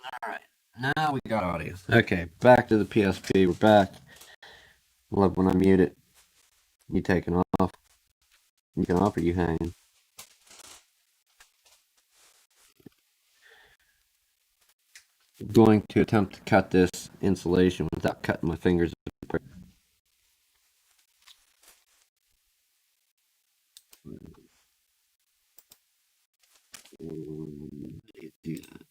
Alright, now we got audio. Okay, back to the PSP. We're back. Love when I mute it. You taking off? You can off or you hanging? I'm going to attempt to cut this insulation without cutting my fingers apart. Do that.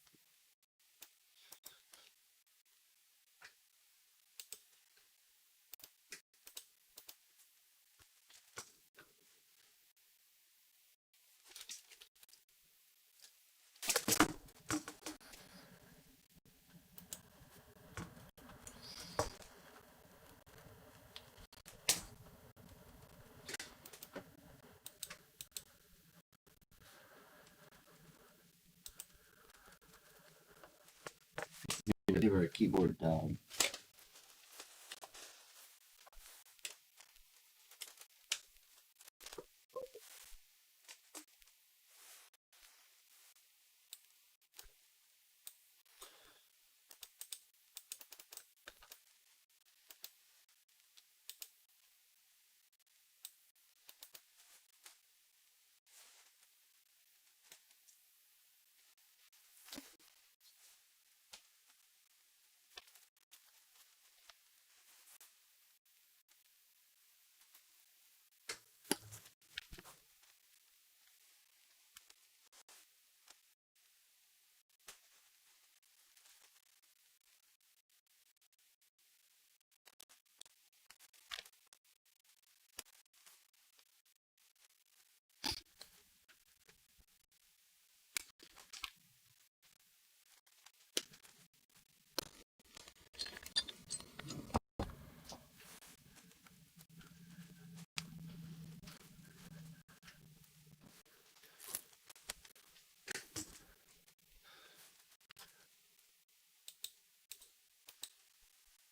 They were a keyboard dog.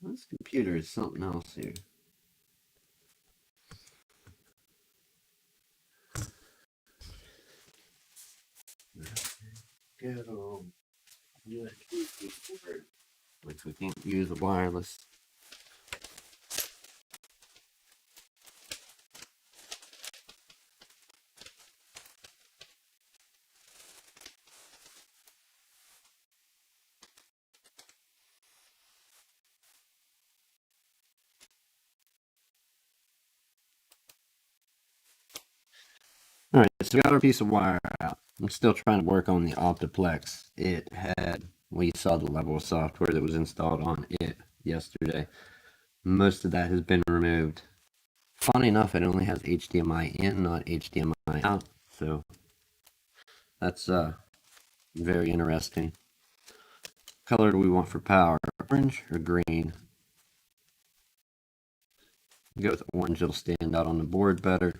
This computer is something else here. Good old USB keyboard, which we can't use a wireless. Alright, so we got our piece of wire out. I'm still trying to work on the Optiplex. We saw the level of software that was installed on it yesterday. Most of that has been removed. Funny enough, it only has HDMI in, not HDMI out. So that's very interesting. What color do we want for power? Orange or green? Go with orange, it'll stand out on the board better.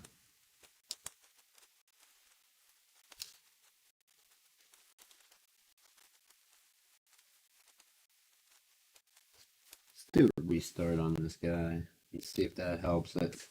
Let's do a restart on this guy. Let's see if that helps it.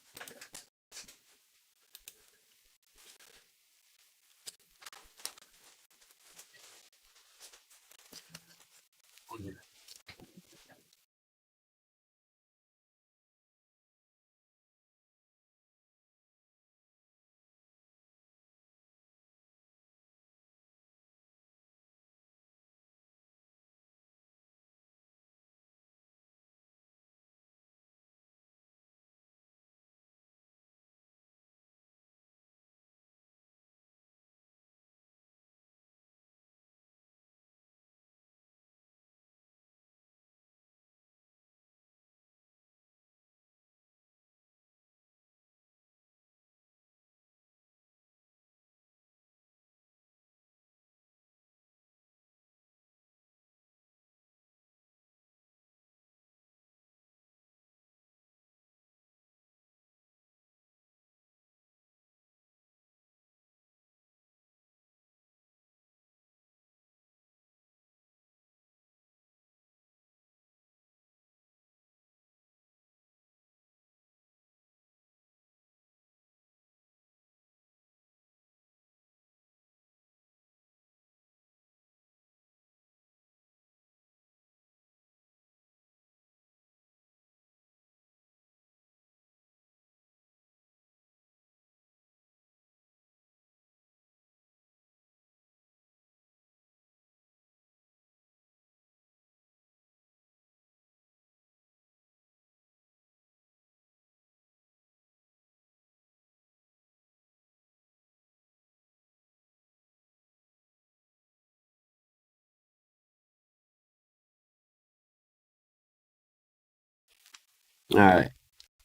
Alright,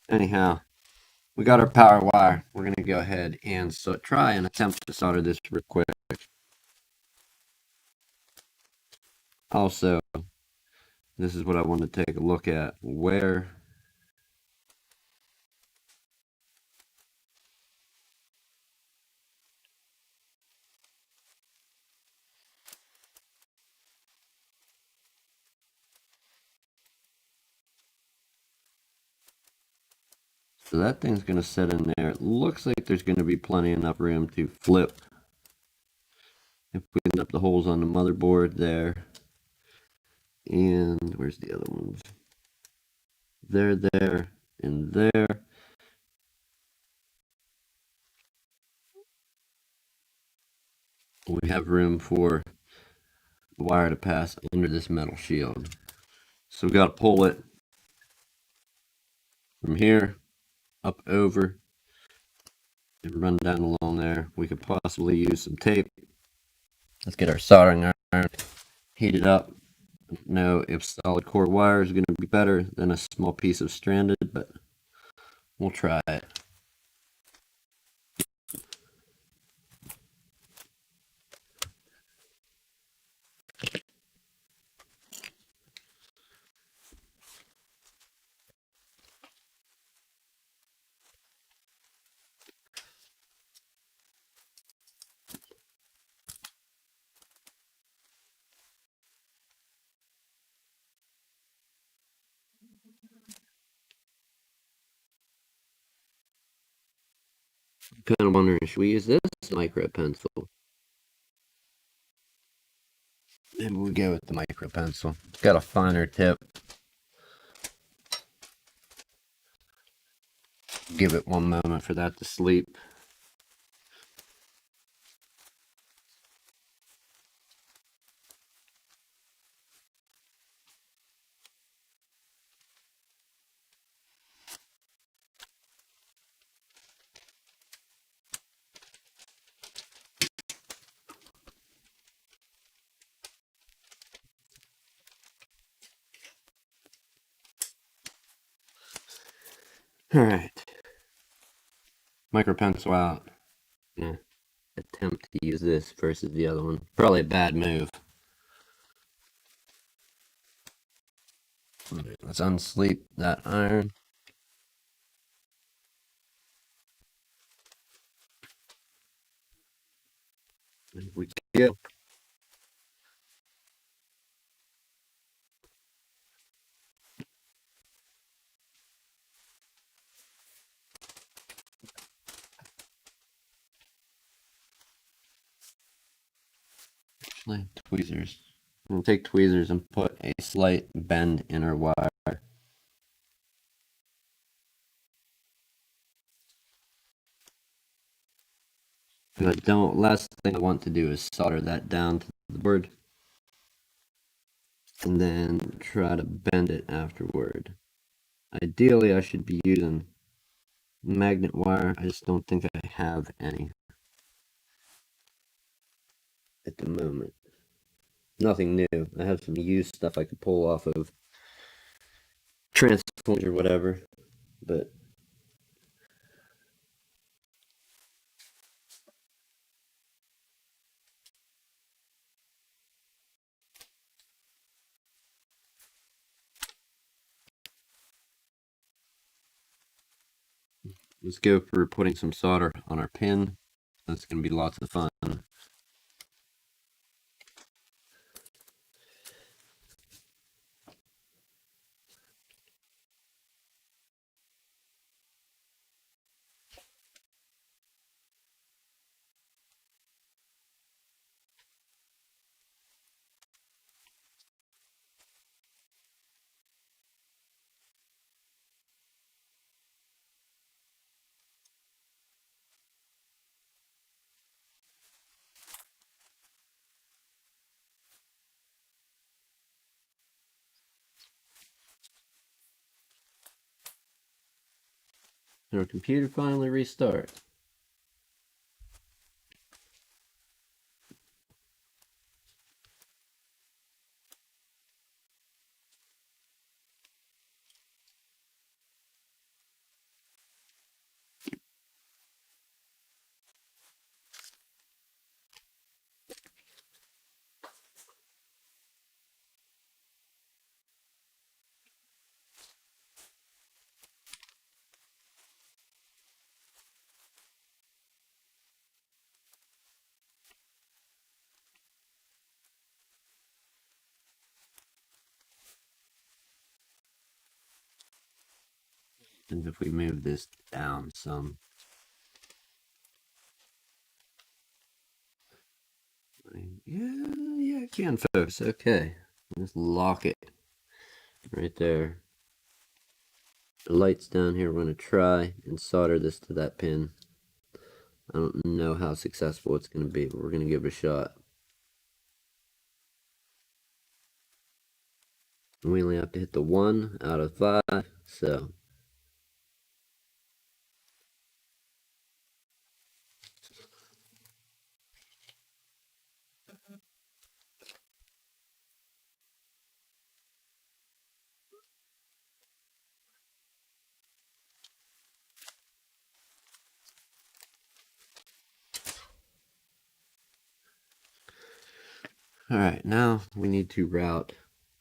anyhow, we got our power wire. We're going to go ahead and try and attempt to solder this real quick. Also, this is what I want to take a look at. Where so that thing's going to sit in there. It looks like there's going to be plenty enough room to flip. If we clean up the holes on the motherboard there. And where's the other ones? There, and there. We have room for the wire to pass under this metal shield. So we got to pull it from here up over and run down along there. We could possibly use some tape. Let's get our soldering iron heated up. I don't know if solid core wire is going to be better than a small piece of stranded, but we'll try it. I'm kind of wondering, should we use this micro pencil? Maybe we go with the micro pencil. It's got a finer tip. Give it one moment for that to sleep. Alright. Micro pencil out. Yeah. Attempt to use this versus the other one. Probably a bad move. Right, let's unsleep that iron. And we go. Actually, tweezers. We'll take tweezers and put a slight bend in our wire. Last thing I want to do is solder that down to the board and then try to bend it afterward. Ideally, I should be using magnet wire. I just don't think I have any at the moment. Nothing new. I have some used stuff I could pull off of transformers or whatever, but let's go for putting some solder on our pin. That's going to be lots of fun. And our computer finally restarts. And if we move this down some, yeah, I can, folks. Okay, let's lock it right there. The light's down here. We're going to try and solder this to that pin. I don't know how successful it's going to be, but we're going to give it a shot. We only have to hit the 1 out of 5, so. Alright, now we need to route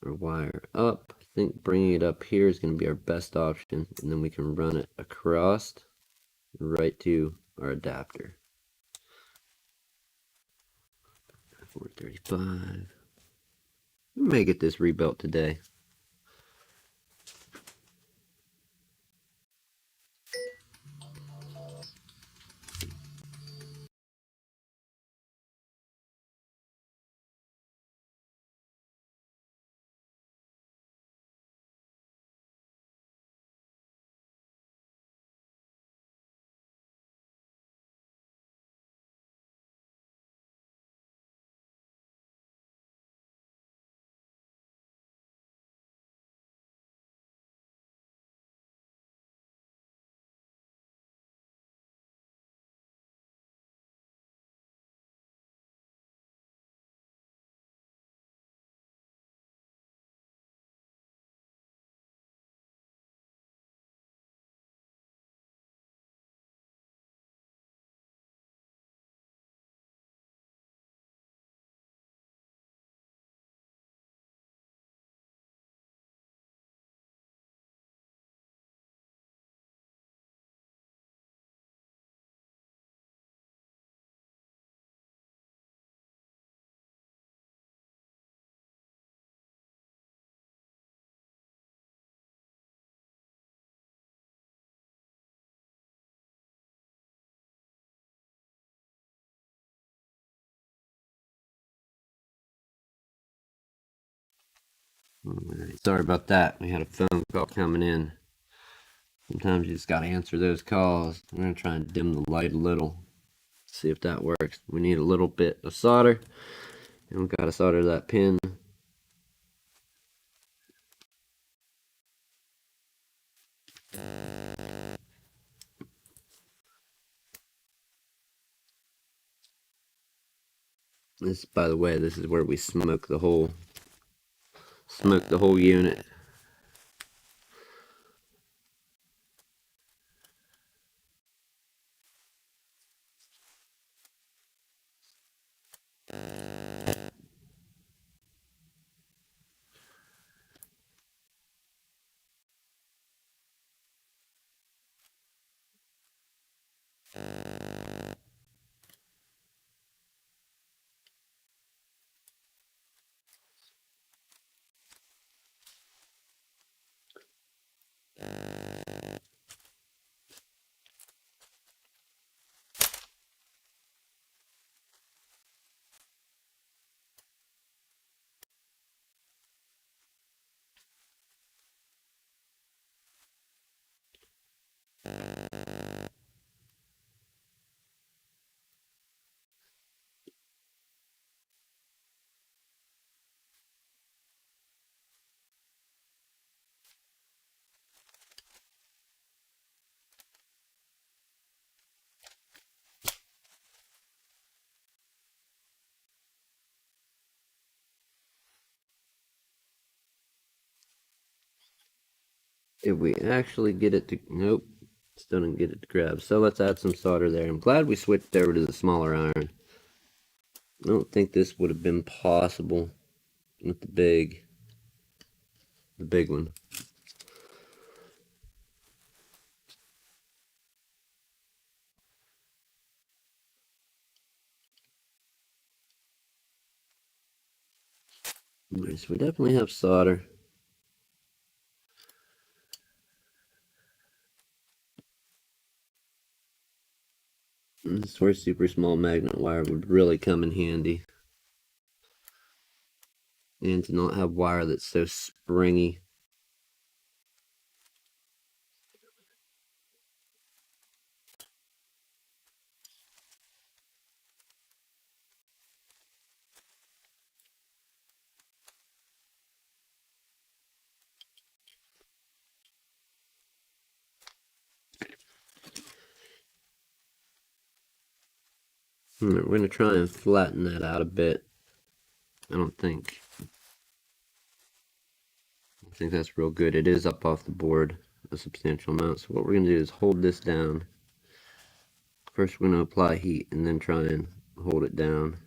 our wire up. I think bringing it up here is going to be our best option, and then we can run it across right to our adapter. 435. We may get this rebuilt today. Alright, sorry about that. We had a phone call coming in. Sometimes you just got to answer those calls. I'm going to try and dim the light a little. See if that works. We need a little bit of solder. And we've got to solder that pin. This, by the way, this is where we smoke the whole unit. If we actually get it to, nope, still didn't get it to grab. So let's add some solder there. I'm glad we switched over to the smaller iron. I don't think this would have been possible with the big one. Right, so we definitely have solder. This is where super small magnet wire would really come in handy. And to not have wire that's so springy. We're going to try and flatten that out a bit. I think that's real good. It is up off the board a substantial amount. So what we're going to do is hold this down. First we're going to apply heat and then try and hold it down.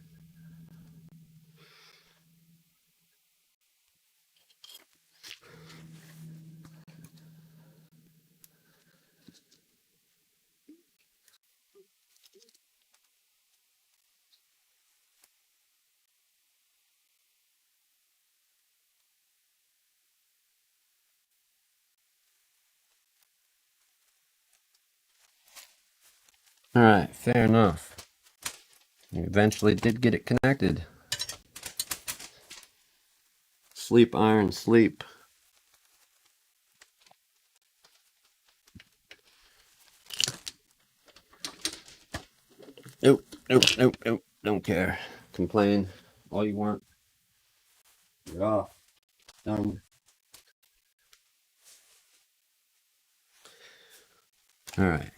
Alright, fair enough. We eventually did get it connected. Sleep, iron, sleep. Nope, nope, nope, nope. Don't care. Complain all you want. You're off. Done. Alright.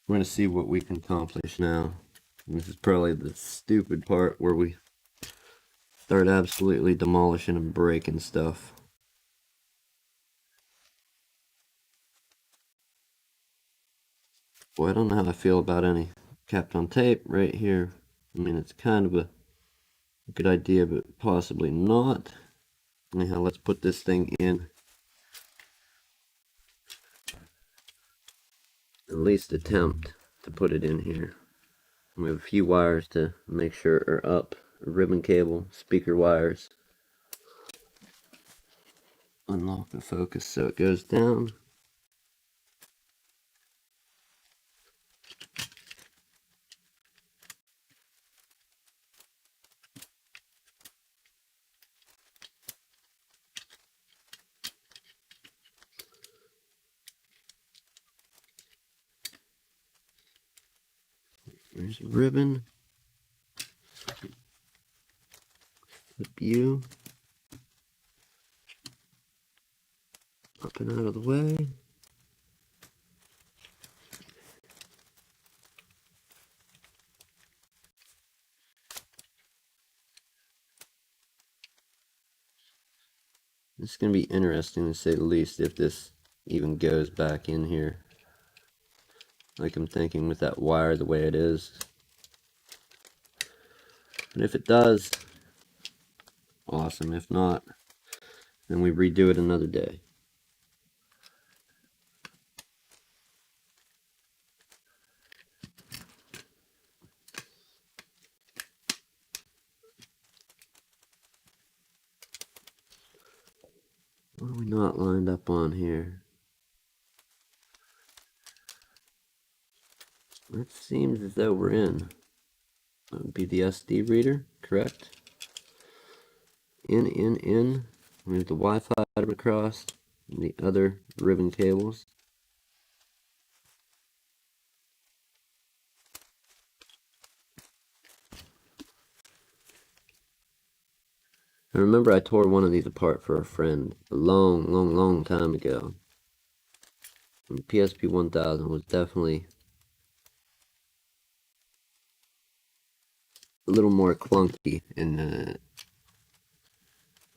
We're going to see what we can accomplish now. This is probably the stupid part where we start absolutely demolishing and breaking stuff. Boy, I don't know how I feel about any Kapton tape right here. I mean, it's kind of a good idea, but possibly not. Anyhow, let's put this thing in. At least attempt to put it in here. We have a few wires to make sure are up. A ribbon cable, speaker wires. Unlock the focus so it goes down. There's a ribbon. Flip you. Up and out of the way. It's going to be interesting to say the least if this even goes back in here. Like I'm thinking with that wire the way it is. But if it does, awesome. If not, then we redo it another day. What are we not lined up on here? It seems as though we're in. That would be the SD reader, correct? In. Move the Wi-Fi across, and the other ribbon cables. I remember I tore one of these apart for a friend a long time ago. And PSP 1000 was definitely a little more clunky in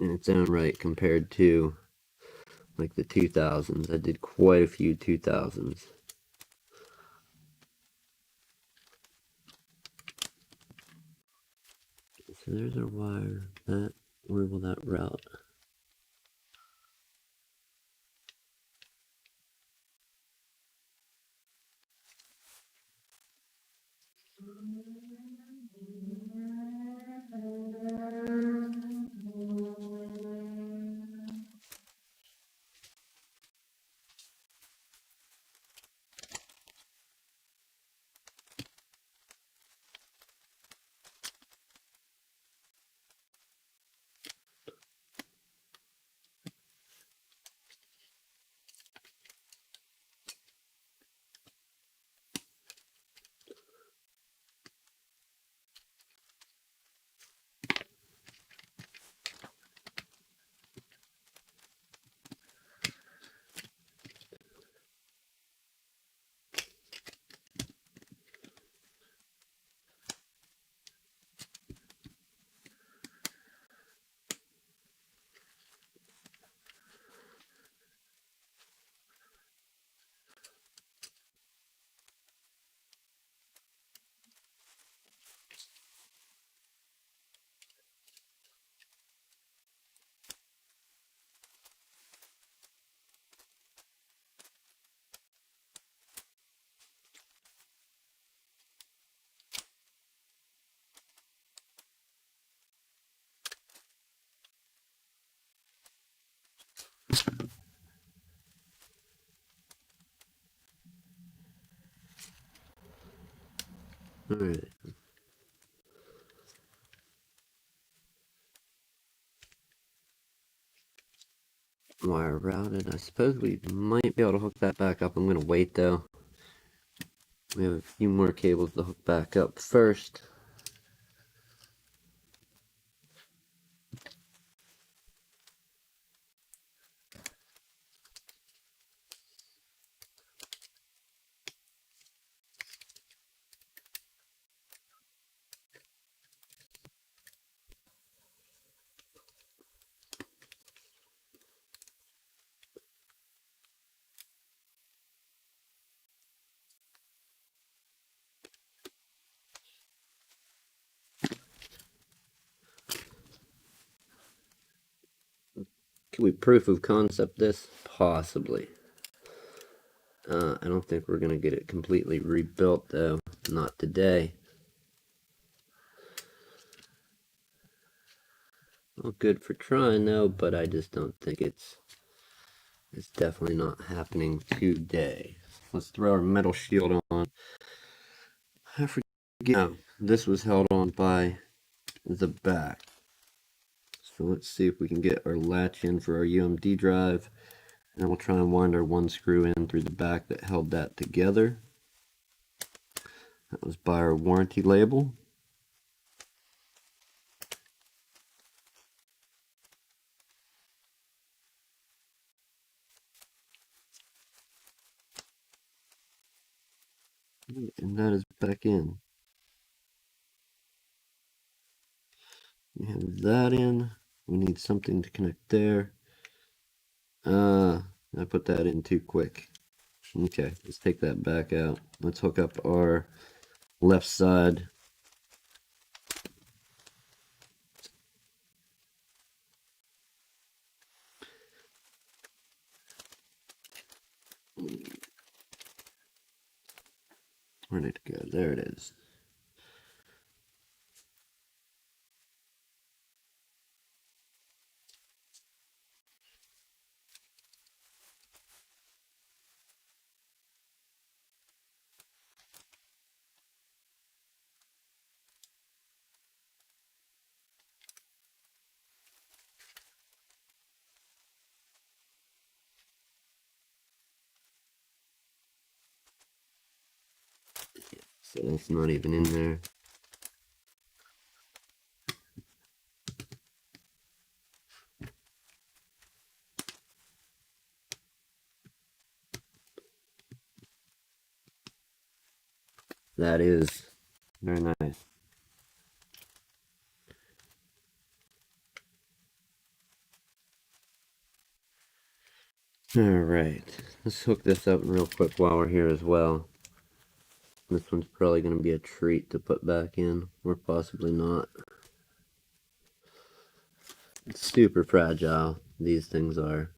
its own right compared to like the 2000s. I did quite a few 2000s. So there's our wire. Where will that route? Alright. Wire routed. I suppose we might be able to hook that back up. I'm going to wait though. We have a few more cables to hook back up first. Can we proof of concept this? Possibly. I don't think we're going to get it completely rebuilt though. Not today. Well, good for trying though, but I just don't think it's definitely not happening today. Let's throw our metal shield on. I forget. Oh, this was held on by the back. So let's see if we can get our latch in for our UMD drive. And we'll try and wind our one screw in through the back that held that together. That was by our warranty label. And that is back in. We have that in. We need something to connect there. I put that in too quick. Okay, let's take that back out. Let's hook up our left side. Where did it go? There it is. So that's not even in there. That is very nice. Alright, let's hook this up real quick while we're here as well. This one's probably going to be a treat to put back in, or possibly not. It's super fragile, these things are.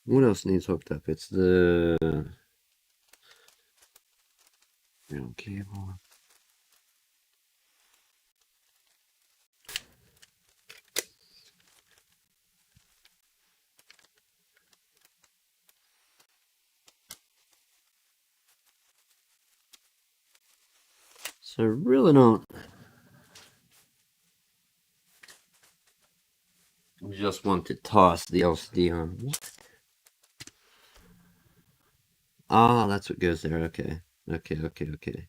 What else needs hooked up? It's the cable. So I really don't just want to toss the LCD on. Ah, that's what goes there. Okay. Okay.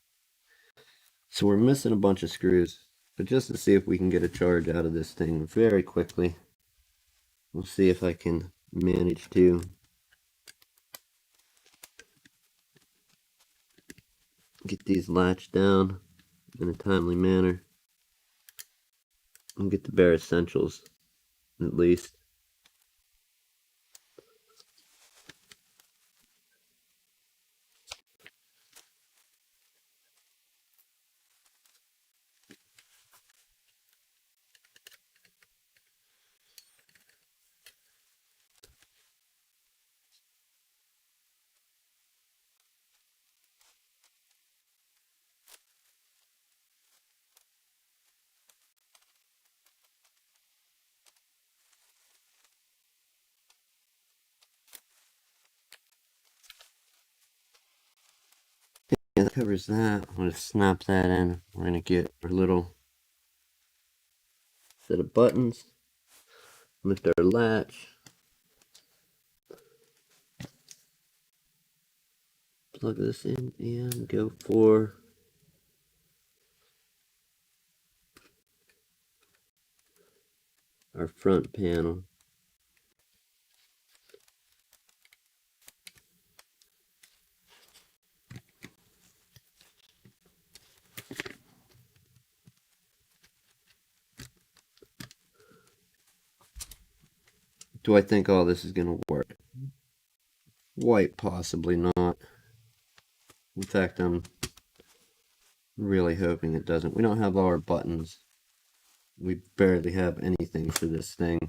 So we're missing a bunch of screws. But just to see if we can get a charge out of this thing very quickly, we'll see if I can manage to get these latched down in a timely manner and get the bare essentials at least. Yeah, that covers that. I'm going to snap that in. We're going to get our little set of buttons. Lift our latch. Plug this in and go for our front panel. Do I think all this is going to work? Quite possibly not. In fact, I'm really hoping it doesn't. We don't have all our buttons. We barely have anything for this thing.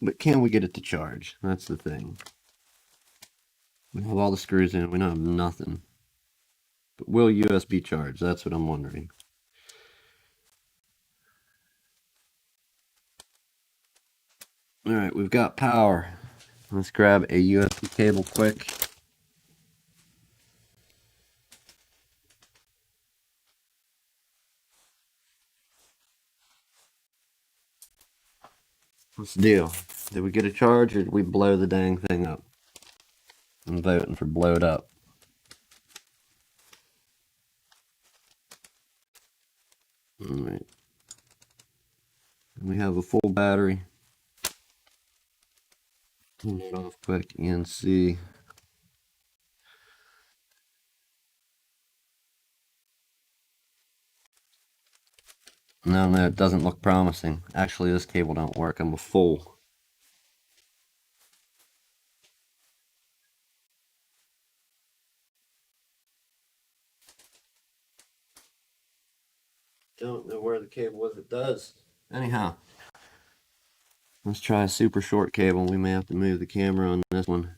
But can we get it to charge? That's the thing. We have all the screws in it. We don't have nothing. But will USB charge? That's what I'm wondering. Alright, we've got power. Let's grab a USB cable quick. What's the deal? Did we get a charge or did we blow the dang thing up? I'm voting for blowed up. Alright. We have a full battery. Turn it off quick and see. No, it doesn't look promising. Actually, this cable don't work. I'm a fool. Don't know where the cable was. It does. Anyhow, let's try a super short cable. We may have to move the camera on this one.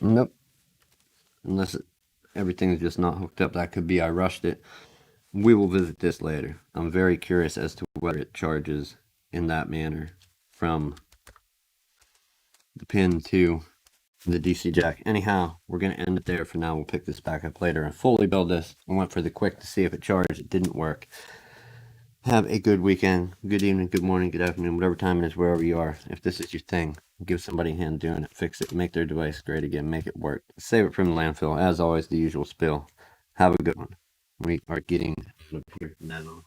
Nope. Unless everything's just not hooked up. That could be I rushed it. We will visit this later. I'm very curious as to whether it charges in that manner from the pin to the DC jack. Anyhow, we're going to end it there for now. We'll pick this back up later and fully build this. I went for the quick to see if it charged. It didn't work. Have a good weekend, good evening, good morning, good afternoon, whatever time it is, wherever you are. If this is your thing, give somebody a hand doing it, fix it, make their device great again, make it work. Save it from the landfill. As always, the usual spill. Have a good one. We are getting out of here now.